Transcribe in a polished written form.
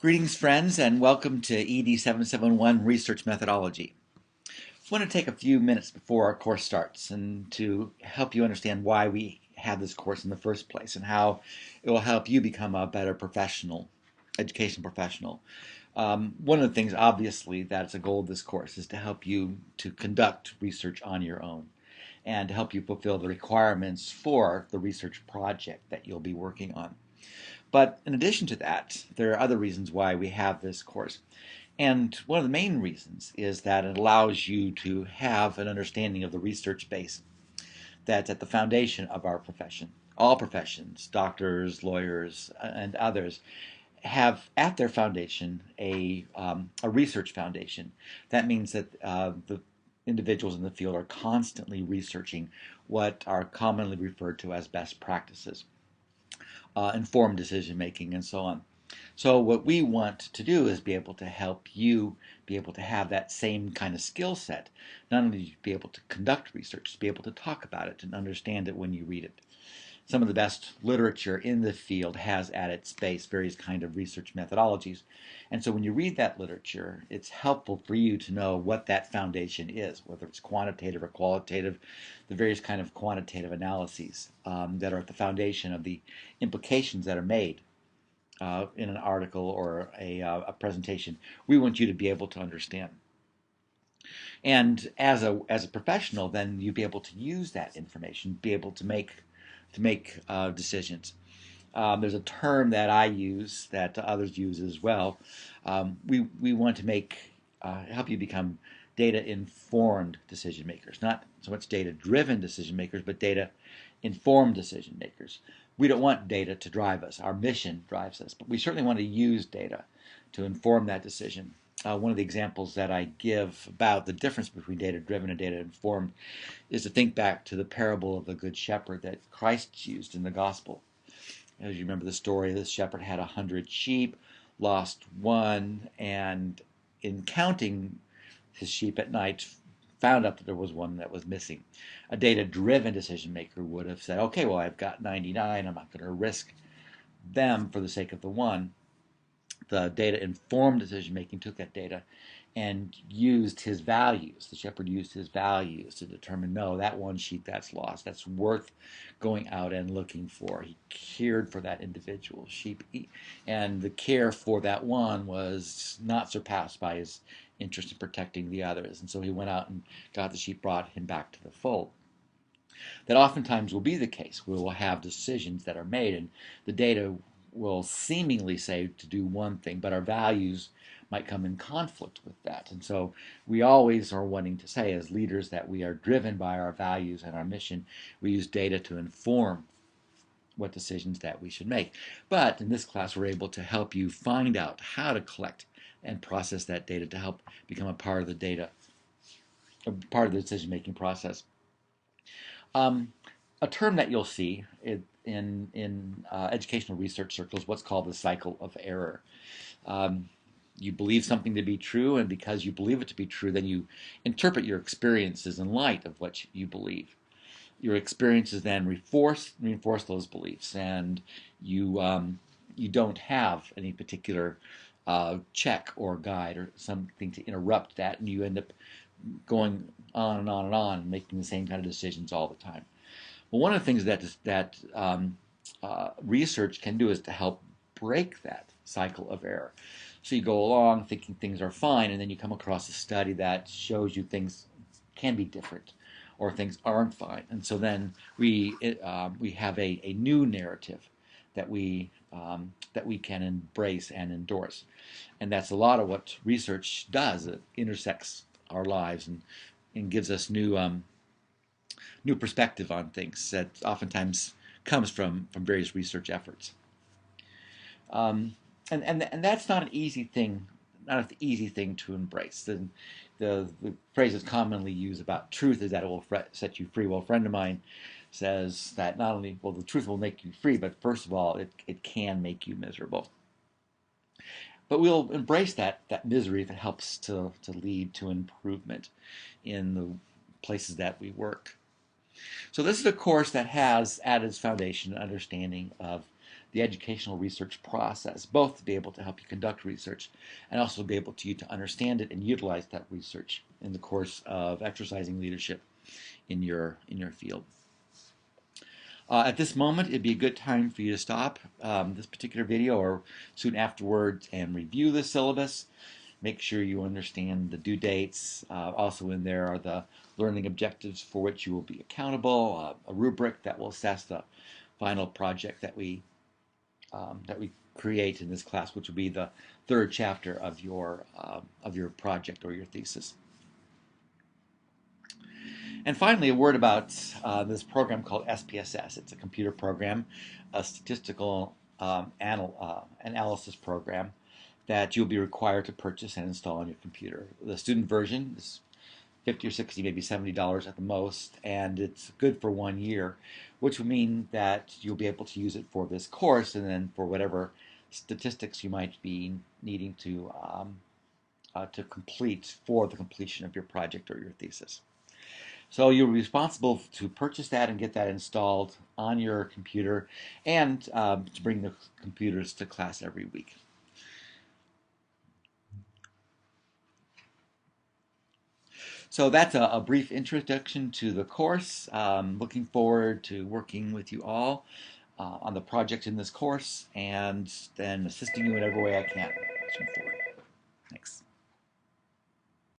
Greetings, friends, and welcome to ED 771 Research Methodology. I want to take a few minutes before our course starts and to help you understand why we have this course in the first place and how it will help you become a better professional, education professional. One of the things, obviously, that's a goal of this course is to help you to conduct research on your own and to help you fulfill the requirements for the research project that you'll be working on. But in addition to that, there are other reasons why we have this course. And one of the main reasons is that it allows you to have an understanding of the research base that's at the foundation of our profession. All professions, doctors, lawyers, and others, have at their foundation a research foundation. That means that the individuals in the field are constantly researching what are commonly referred to as best practices, informed decision making, and so on. So what we want to do is be able to help you be able to have that same kind of skill set, not only to be able to conduct research, to be able to talk about it and understand it when you read it. Some of the best literature in the field has at its base various kind of research methodologies. And so when you read that literature, it's helpful for you to know what that foundation is, whether it's quantitative or qualitative, the various kind of quantitative analyses that are at the foundation of the implications that are made in an article or a presentation. We want you to be able to understand. And as a professional, then you be able to use that information, be able to make decisions. There's a term that I use that others use as well. We want to help you become data informed decision makers, not so much data driven decision makers, but data informed decision makers. We don't want data to drive us. Our mission drives us, but we certainly want to use data to inform that decision. One of the examples that I give about the difference between data driven and data informed is to think back to the parable of the Good Shepherd that Christ used in the gospel. As you remember the story, this shepherd had 100 sheep, lost one, and in counting his sheep at night, found out that there was one that was missing. A data-driven decision maker would have said, okay, well, I've got 99, I'm not going to risk them for the sake of the one. The data-informed decision making took that data and used his values. The shepherd used his values to determine, no, that one sheep that's lost, that's worth going out and looking for. He cared for that individual sheep, and the care for that one was not surpassed by his interest in protecting the others. And so he went out and got the sheep, brought him back to the fold. That oftentimes will be the case. We will have decisions that are made, and the data will seemingly say to do one thing, but our values might come in conflict with that. And so we always are wanting to say as leaders that we are driven by our values and our mission. We use data to inform what decisions that we should make. But in this class, we're able to help you find out how to collect and process that data to help become a part of the decision-making process. A term that you'll see in educational research circles, what's called the cycle of error. You believe something to be true, and because you believe it to be true, then you interpret your experiences in light of what you believe. Your experiences then reinforce those beliefs, and you don't have any particular check or guide or something to interrupt that, and you end up going on and on and on, making the same kind of decisions all the time. Well, one of the things that research can do is to help break that cycle of error. So you go along thinking things are fine, and then you come across a study that shows you things can be different, or things aren't fine. And so then we have a new narrative that we can embrace and endorse, and that's a lot of what research does. It intersects our lives and gives us new perspective on things that oftentimes comes from various research efforts. And that's not an easy thing, not an easy thing to embrace. The phrase that's commonly used about truth is that it will set you free. Well, a friend of mine says that not only will the truth will make you free, but first of all, it can make you miserable. But we'll embrace that misery if it helps to lead to improvement in the places that we work. So this is a course that has at its foundation an understanding of the educational research process, both to be able to help you conduct research and also to be able to understand it and utilize that research in the course of exercising leadership in your field. At this moment, it'd be a good time for you to stop this particular video or soon afterwards and review the syllabus. Make sure you understand the due dates. Also in there are the learning objectives for which you will be accountable, a rubric that will assess the final project that we create in this class, which will be the third chapter of your project or your thesis. And finally, a word about this program called SPSS. It's a computer program, a statistical analysis program that you'll be required to purchase and install on your computer. The student version is $50 or $60, maybe $70 at the most, and it's good for 1 year, which will mean that you'll be able to use it for this course and then for whatever statistics you might be needing to complete for the completion of your project or your thesis. So you're responsible to purchase that and get that installed on your computer and to bring the computers to class every week. So that's a brief introduction to the course. Looking forward to working with you all on the project in this course and then assisting you in every way I can. Thanks.